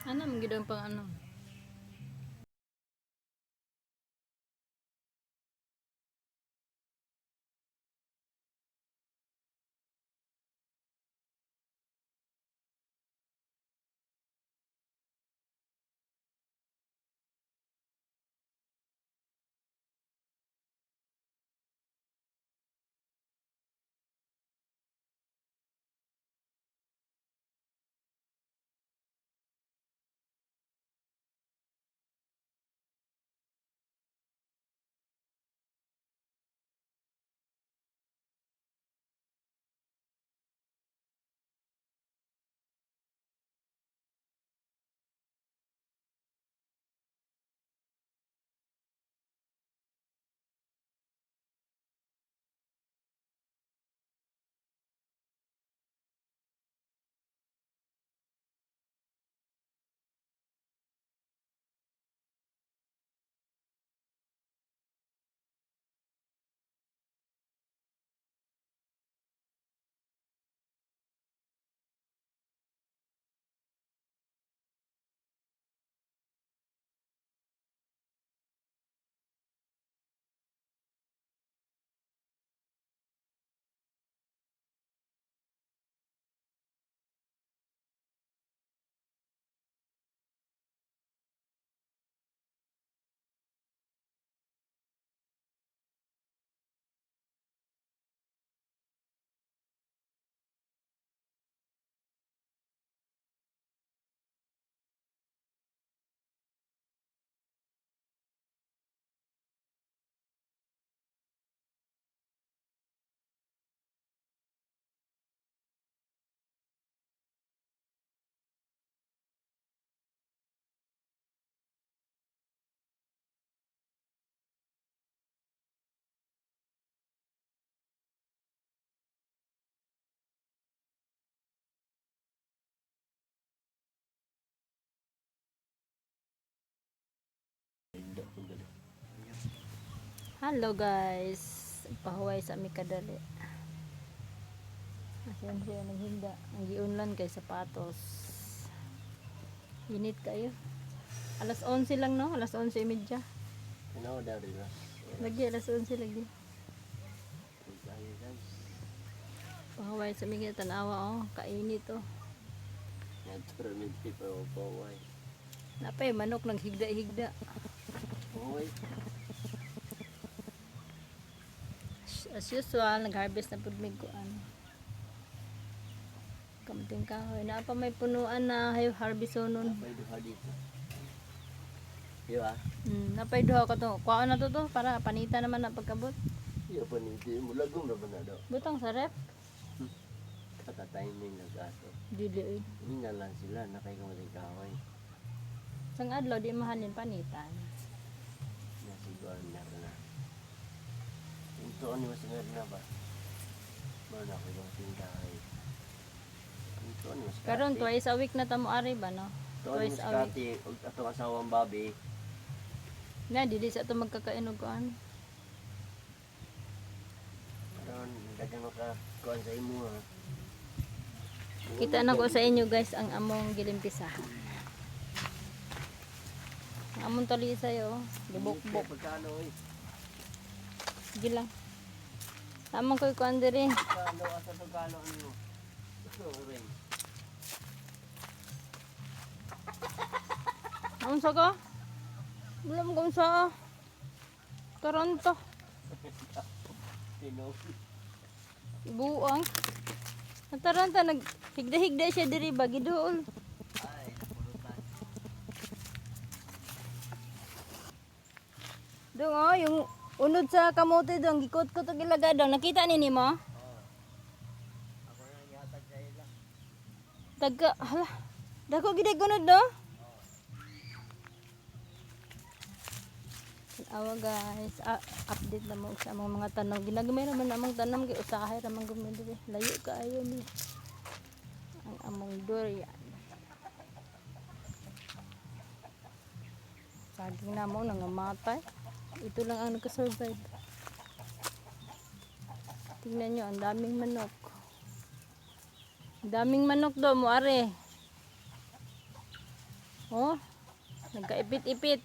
Ano man gid ang pang ano? Hello guys. Pahuway sa mi kadali. Asan siya naghinda. Ang giunlan kay sapatos. Init kayo. Alas 11 lang no? Alas 11:30. Ano daw rin ba? Lagi alas 11 lagi. Tayo guys. Pahuway sa mi tanawa oh. Kainit oh. Naturally people baway. Napay manok naghigda-higda. Baway. As usual, nag-harvest na pud mig kuan. Kamuting kahoy. Na pa may punuan na harvest nun. Napay duha dito. Di ba? Napay duha ka to. Kuha na to para panita naman na pagkabot. Iya pa hindi mo lagom na ba na daw? Butang sa ref. Kata-timing nag-aso. Dili. Hindi na lang sila nakay kamating kaway. Sang adlaw di mahanin panitan. Nasiguan na na. Ito ano masingar na ba? Mana ko yung tindahay. Ito ano mas Karon twice a week na tamo ari ba no? Twice a week. Ug atong asawang babi. Na dili sa to magkakainog kuan. Karon dagang maka kuan sa imo ha. Kita na ko sa inyo guys ang among gilimpisahan. Ang among tali sayo, gibukbok. Pagkano eh? Sige lang. Among koy kuan diri. Pagkano asa pagkano ano? Ito rin. Unsa ka? Wala mo kung sa Toronto. Tino. Buang. Ang Toronto naghigda-higda siya diri ba giduol. Ay, pulutan. Dong oh, yung unod sa kamote dong gikot-kot og ilagay dong. Nakita ni mo? Ako na gihatag sa ila. Taga hala. Dako gid gunod do. Awa guys, update na mo sa among mga tanom. Ginagamay naman among tanom kay usahay ra man gumi diri. Layo kaayo ni. Ang among durian. Saging na mo nangamatay. Ito lang ang nakasurvive. Tingnan nyo, ang daming manok. Ang daming manok do, mo are. Oh, nagkaipit-ipit.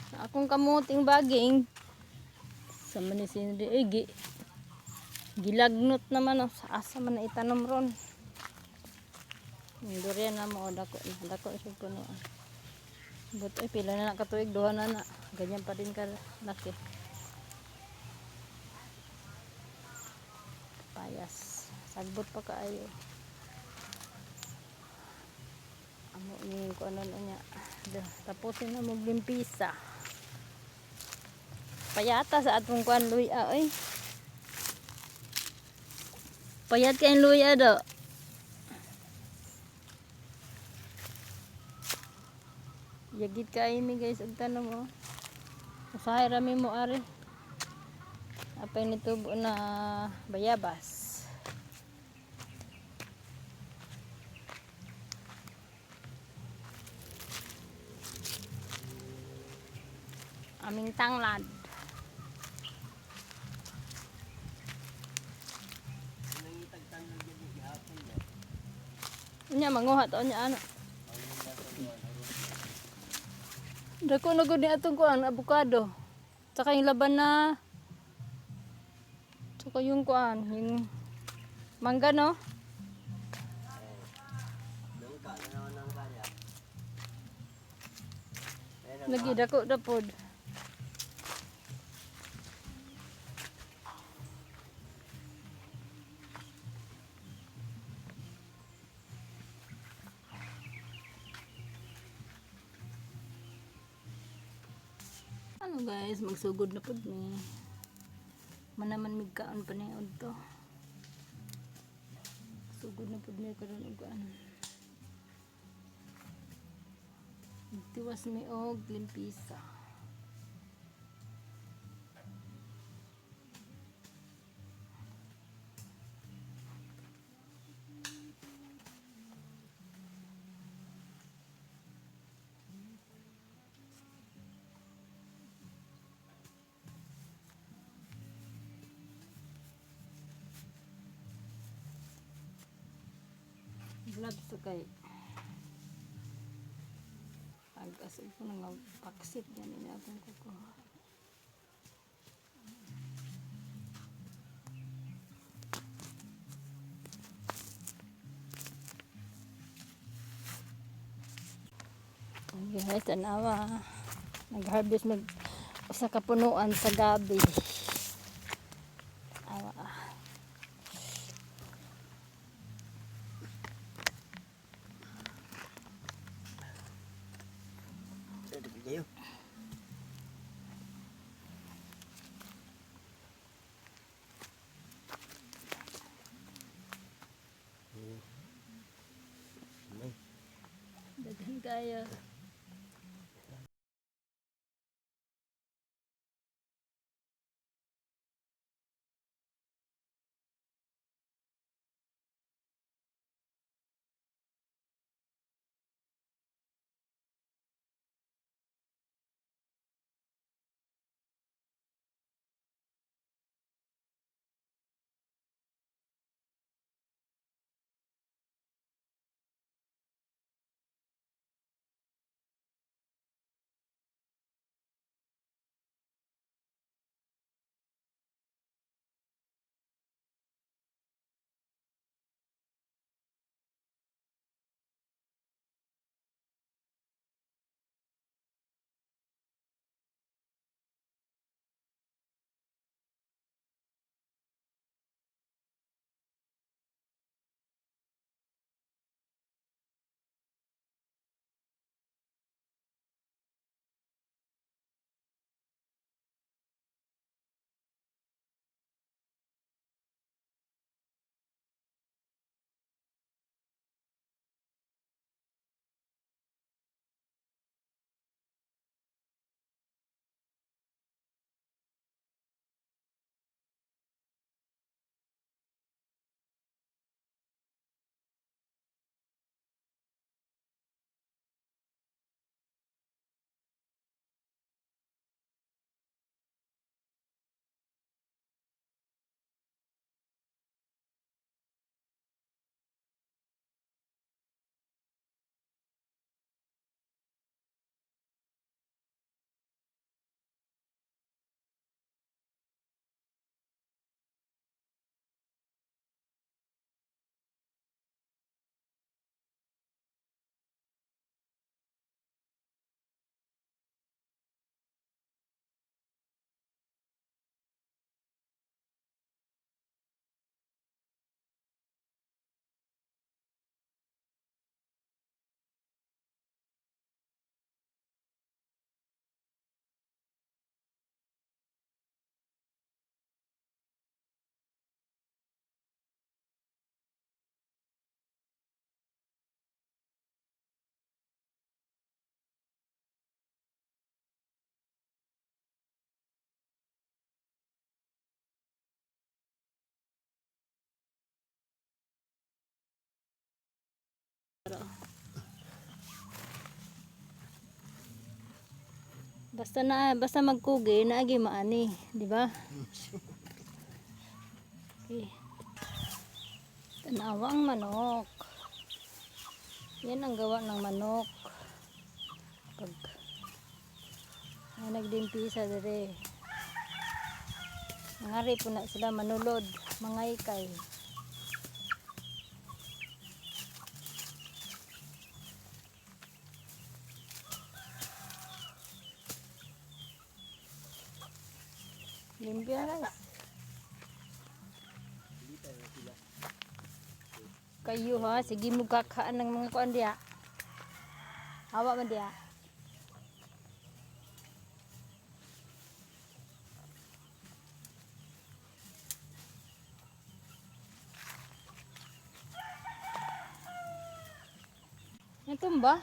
Sa akong kamuting baging. Sa manisinri. Gilagnot naman. Oh. Sa asa man na itanom ron. Yung durian na mo. Dako siya puno. But ay pila na nakatuig. Duha na na. Ganyan pa din ka laki. Payas. Sagbot pa kaayo. Amo ni ko ano niya. Tapusin na mo limpisa. Payata sa atong kuan luya oy. Payat kay luya do. Yagit kay mi guys og tanom mo. Usahay rami mo ari. Apay nitubo na bayabas. Aming tanglad. Unya manguha to nya ano. Dako na gud ni atong kuan avocado. Tsaka yung laban na. Tsaka yung kuan, yung mangga no. Lagi dako na pod. Ano guys, magsugod na pod ni. Manaman migkaon pa ni udto. Sugod na pod ni karon og ano. Tiwas mi og limpisa. Vlog sa kay pag-asog ko nga paksit yan ini akong kukuha. Okay guys, tanawa nag-harvest mag usa ka punuan sa gabi. Awa. Kayo. Daghan kaya. Basta magkugi naagi maani, di ba? Okay. Tanawa ang manok. Yan ang gawa ng manok. Pag nagdimpisa dire. Ngari po na sila manulod, mangaykay. Limpyo guys. Kayo ha, sige mo kakaan ng mga kuan diya. Hawa man diya. Ito ba?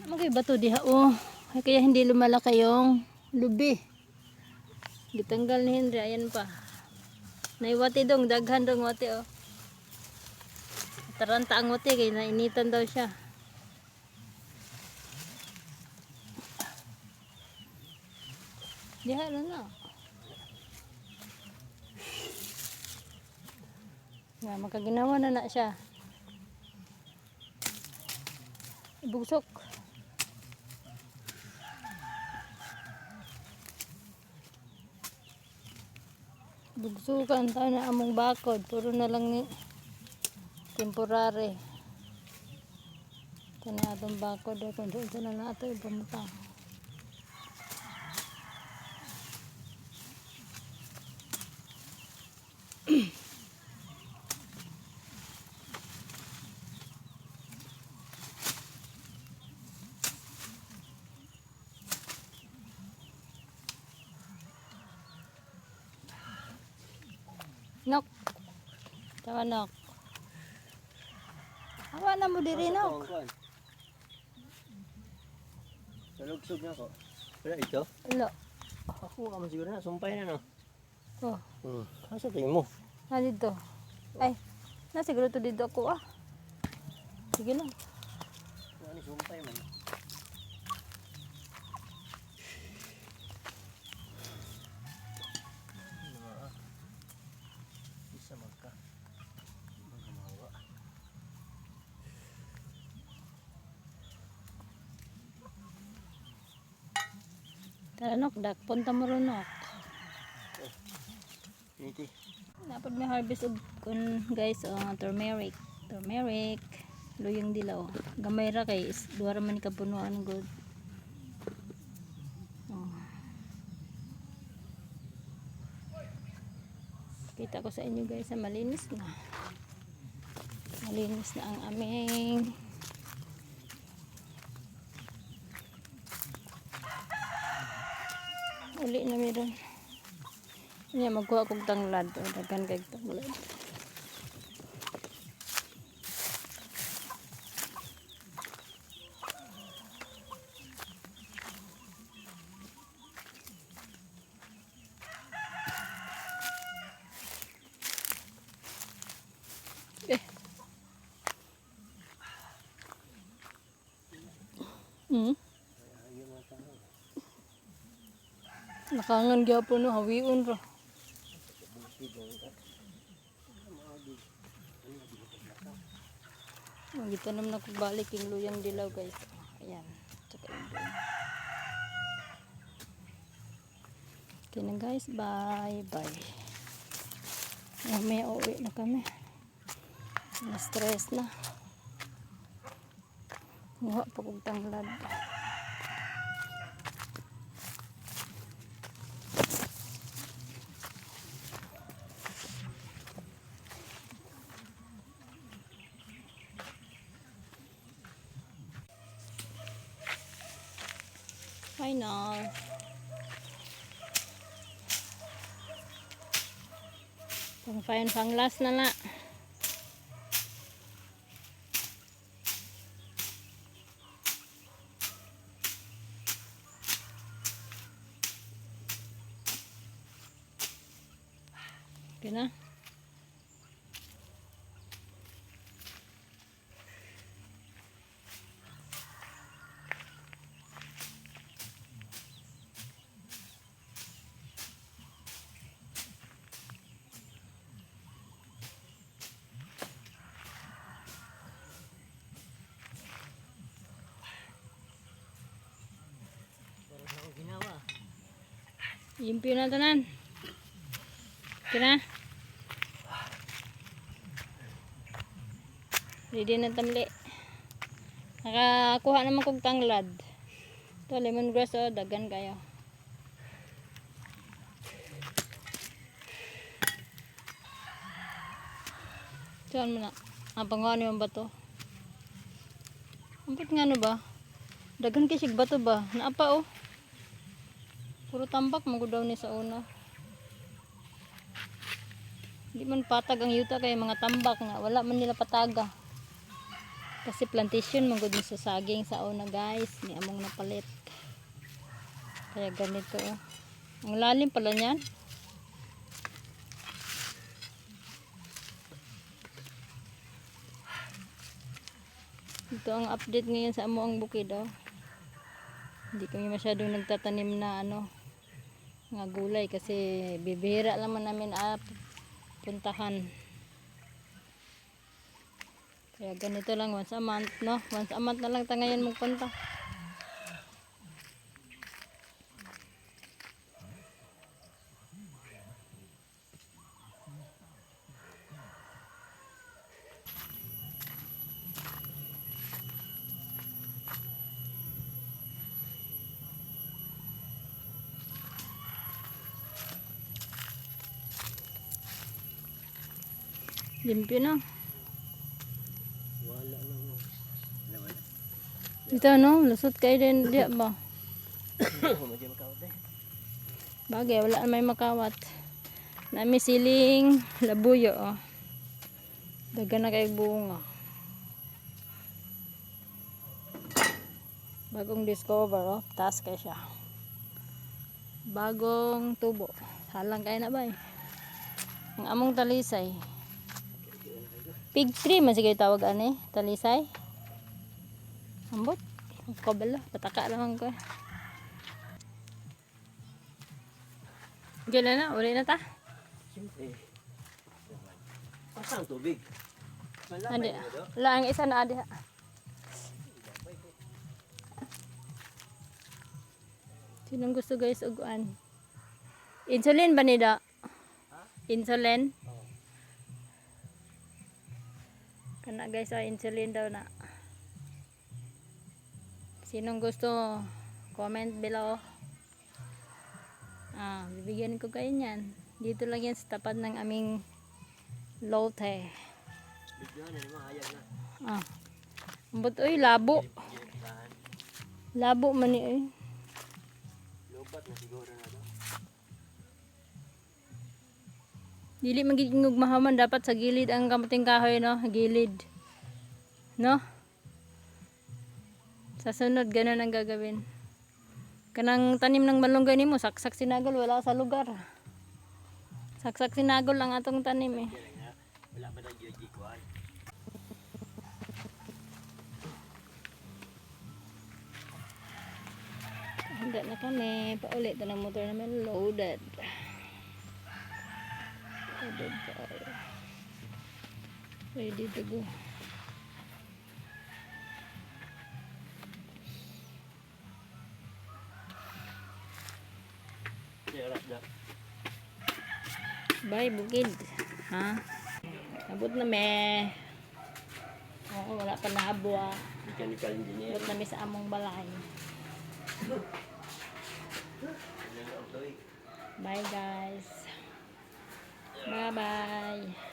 Magay bato diha oh. Kaya hindi lumalaki yung lubi. Gitanggal ni Henry, ayan pa. Naiwati dong, daghan dong wati oh. Taranta ang wati kaya nainitan daw siya. Diha na. Nga, makaginawa na siya. Bugsok. Bugsukan tayo na among bakod. Puro na lang ni temporary. Ito na atong bakod. Kung ito na nato ipamutang. Nok. Tawa nok. Hawa na mo diri nok. Nalugsog na ako. Wala ito? Wala. Ako ka man siguro na. Sumpay na no. Oh. Asa tingin mo? Dito. Ay. Siguro to dito ako ah. Sige lang. Ano sumpay man? Isa magka. Magkamawa. Tara nok, punta mo ron nok. Iti. Dapat may harvest og kun guys turmeric. Turmeric. Luyang dilaw. Gamay ra kay duha ra man ni kapunuan good. Oh. Kita ko sa inyo guys, malinis na. Malinis na ang aming uli na meron. Yan, magkuha kong tanglad. O, daghan kay tanglad. Nakangan gyapon no, hawiun ra. Gitanam na ko balik yung luyang dilaw guys. Ayan. Tsaka yung doon. Okay na guys. Bye bye. May uwi na kami. Na-stress na. Kuha pa kong tanglad. Final. Pang last na na. Okay na. Limpyo na tanan. Okay na. Ready na tamli. Nakakuha naman kong tanglad. Ito, lemongrass o, dagan kayo. Saan mo na? Panguha niyo ang bato. Ampot nga ano ba? Dagan kay sig bato ba? Naapa oh. Puro tambak mo daw ni sa una. Hindi man patag ang yuta kay mga tambak nga. Wala man nila pataga. Kasi plantation man gud sa saging sa una guys. Ni among napalit. Kaya ganito oh. Ang lalim pala niyan. Ito ang update ngayon sa amoang bukid oh. Hindi kami masyadong nagtatanim na ano nga gulay kasi bibihira lang man namin puntahan. Kaya ganito lang once a month no. Once a month na lang ta ngayon magpunta. Limpyo na. Wala lang. Wala. Ito no, lusot kayo din diya ba? Medyo makawat eh. Bagay, wala may makawat. Nami siling labuyo oh. Dagan na kay bunga. Bagong discover oh, taas kay siya. Bagong tubo. Halang kay na ba eh. Ang among talisay. Pig tree man sige tawag ani, talisay. Ambot. Kabala, pataka lang ko. Gila na, uli na ta. Siyempre. Pasang tubig. Adi, lang isa na adi. Sinong gusto guys uguan? Insulin ba nida? Insulin? Kana guys, insulin daw na. Sinong gusto? Comment below. Bibigyan ko kayo niyan. Dito lang yan sa tapat ng aming lote. Bigyan na naman hayag na. Ambot oy, labo. Labo man ni oy. Lobat na siguro na to. Dili magiging mahaman, dapat sa gilid ang kamuting kahoy no, gilid. No? Sa sunod ganun ang gagawin. Kanang tanim ng malunggay nimo, saksak sinagol wala sa lugar. Saksak sinagol lang atong tanim eh. Wala ba nang GG kuan? Handa na kami, paulit na ng motor namin loaded. Loaded tayo. Ready to go. Bye bukid. Ha? Abot na me. Oo, wala pa nahabwa. Mechanical engineer. Abot na me sa among balay. Bye guys. Bye bye.